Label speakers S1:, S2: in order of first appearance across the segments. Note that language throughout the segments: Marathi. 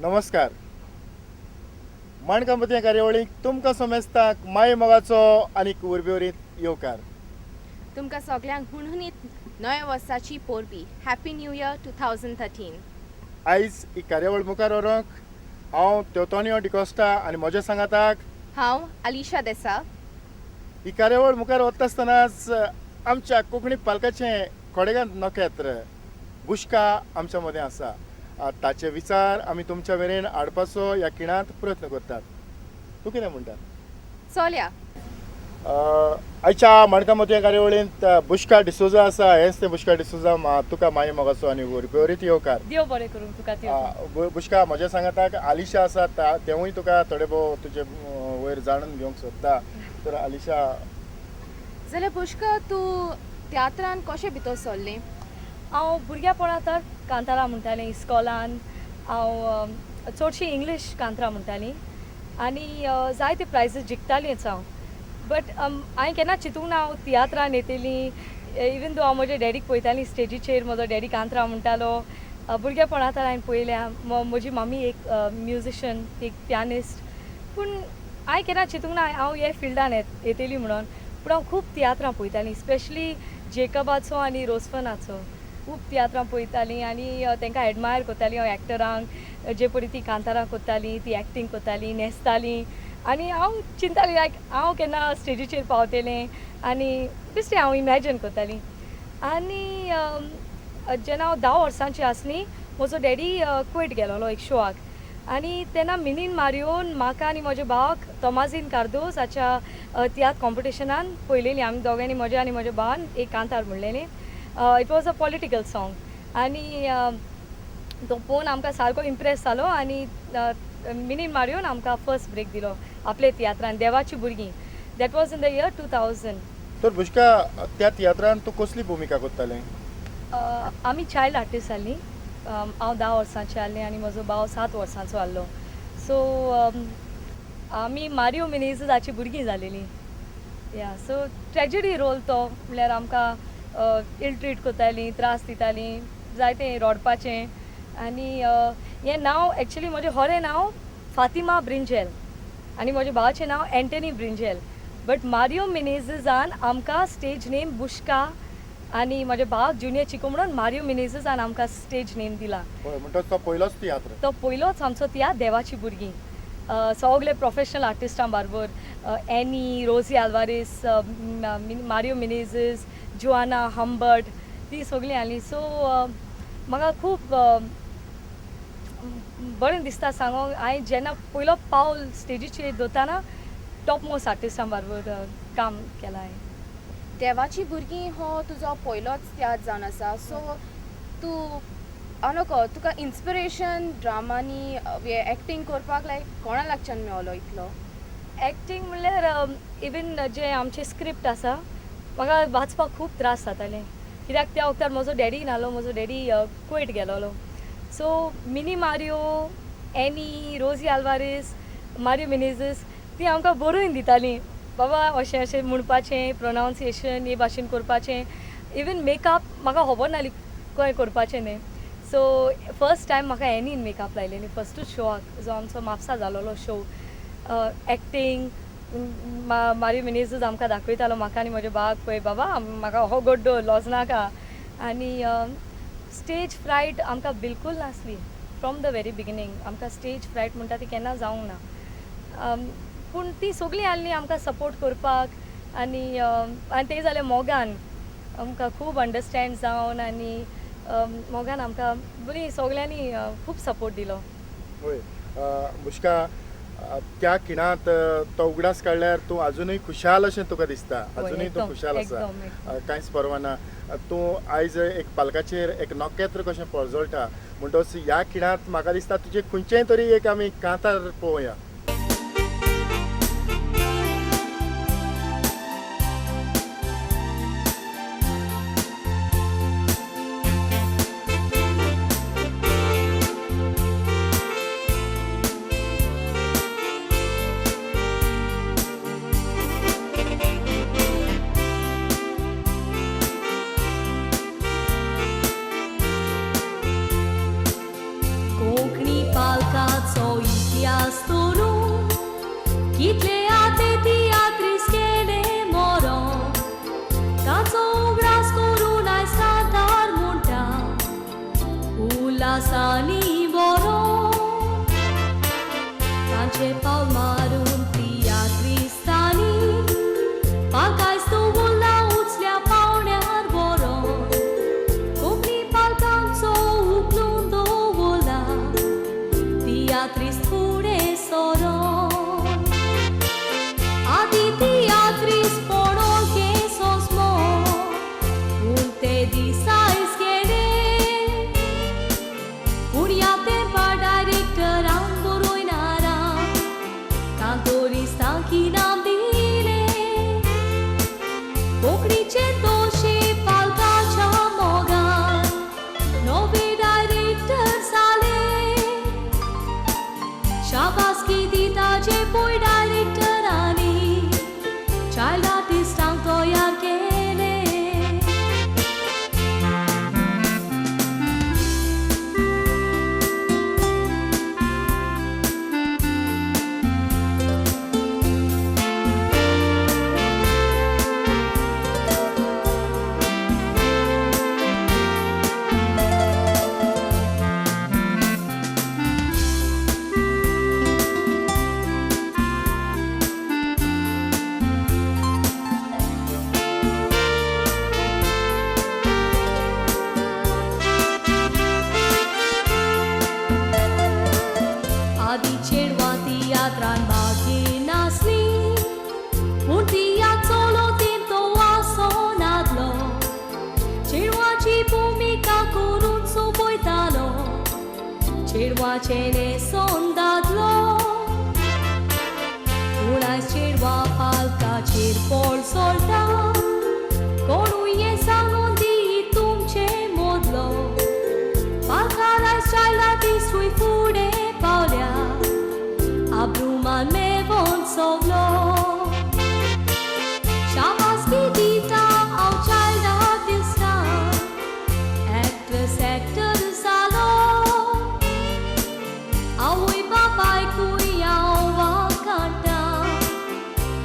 S1: नमस्कार. माणकामती ह्या कार्यावळीक तुमकां समेस्ताक माय मोगाचो आनी उर्बेवरीत येवकार.
S2: तुमकां सगळ्यांक हुणहुणीत नव्या वर्साची पोरबी हॅपी न्यू इयर 2013.
S1: आयज ही कार्यावळ मुखार व्हरूंक हांव तेवतोनियो डिकोस्टा आनी म्हज्या सांगाताक
S2: हांव अलिशा देसाय.
S1: ही कार्यावळ मुखार वता आसतनाच आमच्या कोंकणी पालकाचें खोडेगांत नखेत्र बुश्का आमच्या मदें आसा. ताचे विचार आमी तुमच्या मेरेन हाडपाचो ह्या खिणांत प्रयत्न करतात. तूं कितें म्हणटा?
S2: चलया.
S1: आयच्या माणकामती ह्या कार्यावळींत बुश्का डिसोजा आसा. हेंच तें बुश्का डिसोजा तुका माय मोगाचो आनी उर्बेवरीत येवकार.
S3: देव बरें करूं तुका ती.
S1: बुश्का म्हज्या सांगाताक आलिशा आसा तेवूय तुका थोडे भोव तुजे वयर जाणून घेवंक सोदता. तर आलिशा,
S2: जाल्यार पुष्का तूं तियात्रान कशें भितर सरलें?
S3: हांव भुरग्यापणांत कांतारां म्हणटालीं इस्कॉलान. हांव चडशीं इंग्लीश कांतारां म्हणटालीं आनी जायते प्रायजीस जिखतालींच हांव. बट हांवें केन्ना चिंतूंक ना हांव तियात्रान येतलीं. इवन दो हांव म्हज्या डॅडीक पळयतालीं स्टेजीचेर. म्हजो डॅडी कांतारां म्हणटालो. भुरगेपणांत हांवें पळयल्या. म्हजी मम्मी एक म्युजिशन, एक पियानिस्ट. पूण हांवें केन्ना चिंतूंक ना हांव हे फिल्डान येतलीं म्हणून. पूण हांव खूब तियात्रां पळयतालीं, स्पेशली जेकबाचो आनी रोसफनाचो. खूब तियात्रां पळयतालीं आनी तांकां एडमायर करतालीं हांव एक्टरांक. जे पळय तीं कांतारां करतालीं, ती एक्टींग करतालीं, न्हेसतालीं. आनी हांव चिंतालीं लायक हांव केन्ना स्टेजीचेर पावतलें आनी बेश्टें हांव इमॅजीन करतालीं. आनी जेन्ना हांव 10 वर्सांची आसलीं म्हजो डॅडी कुवेट गेलोलो एक शोआक. आनी तेन्ना मिनीन मारियोन म्हाका आनी म्हज्या भावाक तोमाजीन कार्दोज हाच्या तियात्र कॉम्पिटिशनान पळयलेलीं. आमी दोगांयनी म्हज्या आनी म्हज्या भावान एक कांतार म्हणलेलें. It was a political song आनी तो पळोवन आमकां सारको इम्प्रेस जालो आनी मिनीन मारियोन आमकां फर्स्ट ब्रेक दिलो आपले तियात्रान, देवाची भुरगीं. That was in the year 2000.
S1: तर बुश्का त्या तियात्रान तूं कसली भुमिका करतालें?
S3: आमी चायल्ड आर्टिस्ट जाल्लीं. हांव 10 वर्सांचें आहलें आनी म्हजो भाव 7 वर्सांचो आहलो. सो आमी मारियो मिनेझाची भुरगीं जालेलीं. या सो ट्रॅजेडी रोल तो म्हणल्यार आमकां इल ट्रीट करतालीं, त्रास दितालीं, जायतें रडपाचें. आनी हें नांव एक्चुली म्हजें खरें नांव फातिमा ब्रिंजेल आनी म्हज्या भावाचें नांव एंटनी ब्रिंजेल. बट मारियो मिनेझान आमकां स्टेज नेम बुश्का आनी म्हज्या भावाक जुनियर चिको म्हणून मारियो मिनेझान आमकां स्टेज नेम दिला.
S1: म्हणटा तो पयलोच तियात्र?
S3: तो पयलोच आमचो तियात्र देवाची भुरगीं. सगळे प्रोफेशनल आर्टिस्टां बरोबर any, Rosie Alvares, Mario मिनेझ, Joanna Humbert, ती सगळीं आहलीं. सो म्हाका खूब बरें दिसता सांगूंक हांवें जेन्ना पयलो पावल स्टेजीचेर दवरताना टॉप मोस्ट आर्टिस्टां बरोबर काम केलां हांवें.
S2: देवाची भुरगीं हो तुजो पयलोच तियात्र जावन आसा. सो तूं नको तुका इन्स्पिरेशन ड्रामांनी एक्टींग करपाक लायक कोणा लागच्यान मेळलो इतलो?
S3: एक्टींग म्हणल्यार इवन जे आमचे स्क्रिप्ट आसा म्हाका वाचपाक खूब त्रास जातालें. कित्याक त्या वक्तार म्हजो डॅडी नाहलो. म्हजो डॅडी कुवेट गेलोलो. सो मिनी मारियो, एनी, रोजी आल्वारेस, मारियो मिनेझ ती आमकां बरोवन दितालीं. बाबा अशें अशें म्हणपाचें, प्रोनावन्सिएशन हे भाशेन करपाचें. इवन मेकअप म्हाका खबर नाहली खंय करपाचें न्ही. सो फर्स्ट टायम म्हाका एनीन मेकअप लायलेली फस्टूच शोआक जो आमचो म्हापसा जालोलो शो. एक्टींग मारियो मिनेझ आमकां दाखयतालो म्हाका आनी म्हज्या भावाक पळय बाबा म्हाका हो गड्डो लॉज नाका. आनी स्टेज फ्रायट आमकां बिलकूल नासली फ्रॉम द वेरी बिगिनींग. आमकां स्टेज फ्रायट म्हणटा ती केन्ना जावंक ना. पूण ती सगळीं आहलीं आमकां सपोर्ट करपाक. आनी ते जालें मोगान आमकां खूब अंडरस्टँड जावन आनी मोगान आमकां बरी सगळ्यांनी खूब सपोर्ट दिलो.
S1: होय बुश्का, त्या खिणांत तो उगडास काडल्यार तूं आजुनूय खुशाल अशें तुका दिसता? आजुनूय तूं खुशाल आसा? कांयच परवाना. तूं आयज एक पालकाचेर एक नखेत्र कशें पळजोळटा म्हणटच ह्या खिणांत म्हाका दिसता तुजें खंयचेंय तरी एक आमी कांतार पळोवया.
S4: कोंकणी पालका
S3: कितले आते तियात्रीस केले मोरो काचो उगडास करून आयज सांतार म्हणटा उल्हासानी बरो तांचे पावल मारून तियात्रिस्तांनी पालकायज तो उल्ला उचल्या पावण्यार बरो कोंकणी पालकांचो उखलून दवरला तियात्रिस्त फुडें सरो आदी तियात्रिस्त पडोल केसोस मो पूण ते दिसायज गेले पूण ह्या तेंपार डायरेक्टरान बरोयनारा कांतोरिस्तांक इनाम दिले कोंकणीचे दोशे पालकाच्या मोगान नवे डायरेक्टर जाले शाबासकी दिता जे पळय डायरेक्टरांनी चायल्ड आर्टिस्टांक तयार केले आदी चेडवां तियात्रान भागी नासली पूण तियात्र चलो तेम तो वासो नादलो चेडवाची भुमिका करून सोबयतालो चेडवाचे नेसोन दादलो पूण आयज चेडवां पालकाचेर पोळ सोडटा कोणूय हें सांगून दी तुमचे मोदलो पालकार आयज चायल्ड आर्टिस्टूय फुडें पावल्या आब्रुमान मेवोन सोगलो शाबासकी दिता हांव चायल्ड आर्टिस्टांक एक्टर जालो आवय बापायकूय हांव वाग काडटा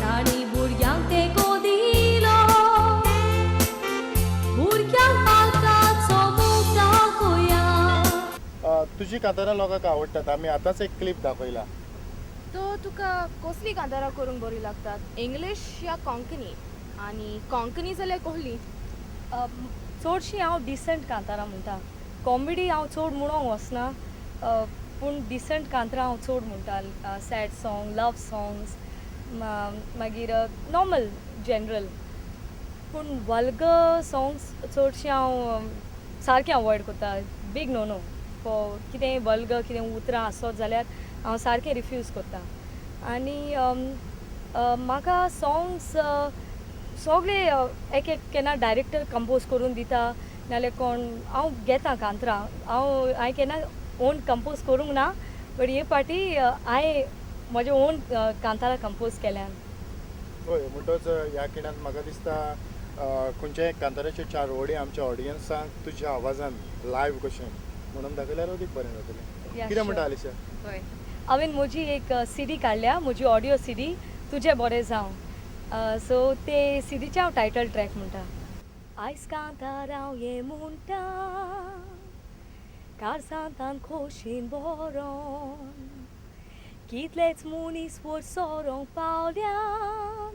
S3: तांणी भुरग्यांक तेंको दिलो भुरग्यांक पालकाचो मोग दाखोवया
S1: तुजी कांतारां लोकांक आवडटात आमी आतांच एक क्लिप दाखयला
S2: तो तुका कसली कांतारां करूंक बरी लागतात इंग्लीश या कोंकणी आनी कोंकणी जाल्यार कहली
S3: चडशीं हांव डिसंट कांतारां म्हणटा कॉमेडी हांव चड म्हणोंक वचना पूण डिसंट कांतारां हांव चड म्हणटा सॅड सॉंग लव सॉंग्स मागीर नॉर्मल जनरल पूण वल्गर सॉंग्स चडशीं हांव सारकें अवॉयड करता बीग नो नो फॉर कितें वल्गर कितें उतरां आसत जाल्यार हांव सारकें रिफ्यूज करता आनी म्हाका सॉंग्स सगळे एक एक केन्ना डायरेक्टर कंपोज करून दिता नाल्यार कोण हांव घेता कांतरां हांवें केन्ना ओन कंपोज करूंक ना बट हे फाटी हांवें म्हजे ओन कांतारां कंपोज केल्यान
S1: होय म्हणटच ह्या खिणांत म्हाका दिसता खंयच्याय कांताराच्यो 4 वडी आमच्या ऑडियन्सांक तुज्या आवाजान लायव्ह कशें म्हणून दाखयल्यार अदीक बरें जातलें कितें म्हणटा आलिशा
S2: हय
S3: हांवें म्हजी एक CD काडल्या म्हजी ऑडियो CD तुजें बरें जावं सो ते CDचें हांव टायटल ट्रॅक म्हणटा आयज कांतार हांव हें म्हणटा कारसांतान खोशेन बरोन कितलेच मनीस वयर सोरोंक पावल्यान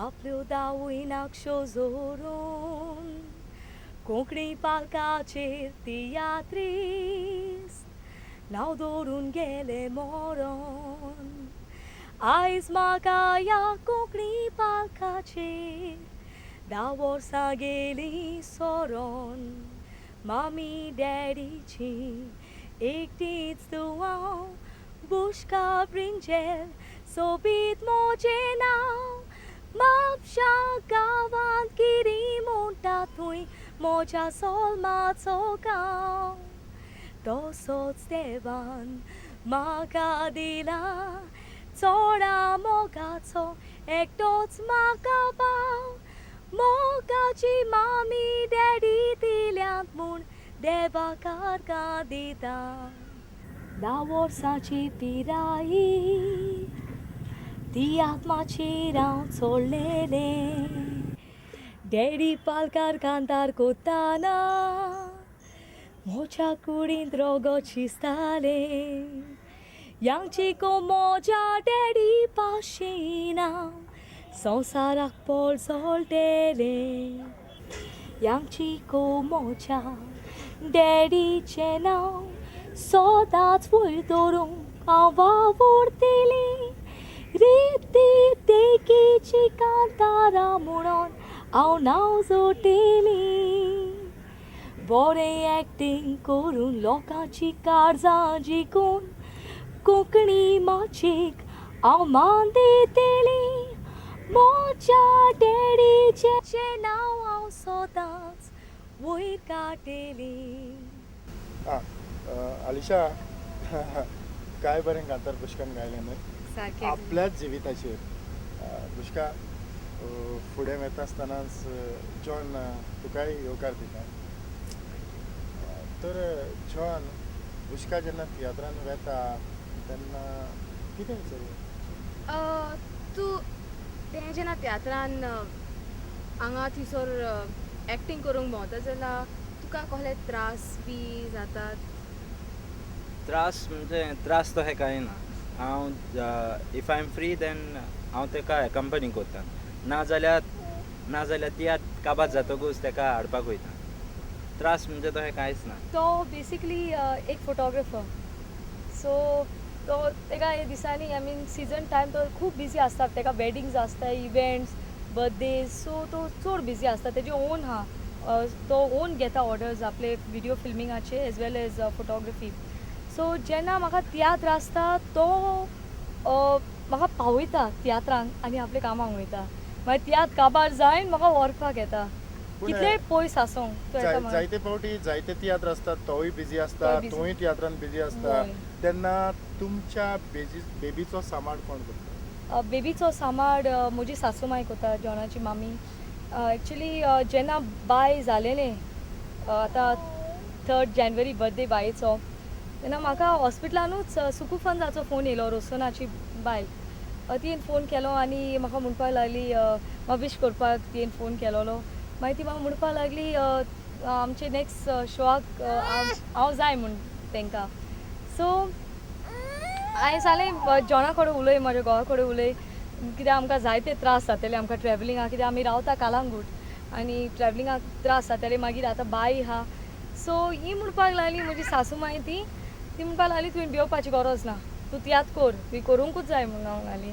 S3: आपल्यो दावय नाक्षो जोरून कोंकणी पालकाचेर तियात्रीस नांव दवरून गेले मोरोन आयज म्हाका ह्या कोंकणी पालकाचेर 10 वर्सां गेलीं सोरोन मामी डॅडीची एकटीच दुआं बुशका ब्रिंजेल सोबीत म्हजें नांव म्हापशा गांवांत किरी म्हणटा थंय म्हज्या सोलमाचो गांव तसोच देवान म्हाका दिला चोडा मोगाचो एकटोच म्हाका भाव मोगाची मामी डॅडी दिल्यात म्हूण देवाक आर्गां दिता 10 वर्सांची पिरायी तियात माचेर हांव चोडलेलें डॅडी पालकार कांतार कोत्ताना म्हज्या कुडींत रोगो चिसतालें यांगची मोज्या डॅडी पाशेन हांव संवसाराक पोळ चोळटेलें यांगची मोज्या डॅडीचें नांव सदांच वयर दवरूंक हांव वावुरतलें रेती देखीची कांतारा म्हणून हांव नांव जोडटलें बरें एक्टींग करून लोकांची काळजां जिखून कोंकणी माचयेक हांव मान दितलें म्हज्या डॅडीचें नांव हांव सदांच वयर काडटलें
S1: अलिशा काय बरें कांतार पुष्कान गायलें न्हय
S2: सारकें
S1: आपल्याच जिविताचेर पुष्का फुडें वता आसतनाच जॉन तुकाय येवकार दिता तर जॉन पुष्का जेन्ना तियात्रान वेता तेन्ना कितें विचारलें
S2: तूं तें जेन्ना तियात्रान हांगा थिसर एक्टींग करूंक भोंवता जाल्यार तुका कसले त्रास बी जातात
S4: त्रास म्हणजे त्रास तो हे कांय ना हांव if I am free then हांव तेका कंपनी करता नाजाल्यार तियात काबात जातकूच तेका हाडपाक वयता त्रास म्हणजे तो हे कांयच ना
S3: तो बेसिकली एक फोटोग्राफर सो तो तेका हे दिसांनी आय मीन सिजन टायम तो खूब बिजी आसता तेका वेडिंग्स आसता इव्हेंट्स बर्थडेज सो तो चड बिजी आसता तेजे ओन आहा तो ओन घेता ऑर्डर्स आपले व्हिडिओ फिल्मिंगाचे एज वेल एज फोटोग्राफी सो जेन्ना म्हाका तियात्र आसता तो म्हाका पावयता तियात्रान आनी आपल्या कामाक वयता मागीर तियात्र काबार जायन म्हाका व्हरपाक येता
S1: पूण
S3: कितलेय पयस आसूं तो येता म्हाका.
S1: जायते फावटी जायते तियात्र आसतात तोय बिजी आसता
S3: तोय busy.
S1: तूंय तियात्रान बिजी आसता
S3: हय.
S1: तेन्ना तुमच्या बेबीचो सांबाळ कोण करता
S3: बेबीचो सांबाळ म्हजी सासूमाय करता जॉनाची मामी एक्चुली जेन्ना बाय जालेलें आतां 3rd जानेवारी बर्थडे बायेचो तेन्ना म्हाका हॉस्पिटलानूच सुकुफंदाचो फोन येयलो रोसनाची बायल तियेन फोन केलो आनी म्हाका म्हणपाक लागली म्हाका विश करपाक तियेन फोन केलोलो मागीर ती म्हाका म्हणपाक लागली आमचे नेक्स्ट शोआक हांव जाय म्हूण तांकां सो हांवें सांगलें जॉना कडेन उलय म्हाज्या घोवा कडेन उलय कित्याक आमकां जायते त्रास जातले आमकां ट्रॅवलिंगाक कित्याक आमी रावता कालांगूट आनी ट्रॅवलिंगाक त्रास जातले मागीर आतां बाय आहा सो ही म्हणपाक लागली म्हजी सासूमाय ती म्हणपाक लागली तुवें भिवपाची गरज ना तूं तियात्र कर तुवें करूंकूच जाय म्हणून हांव लागली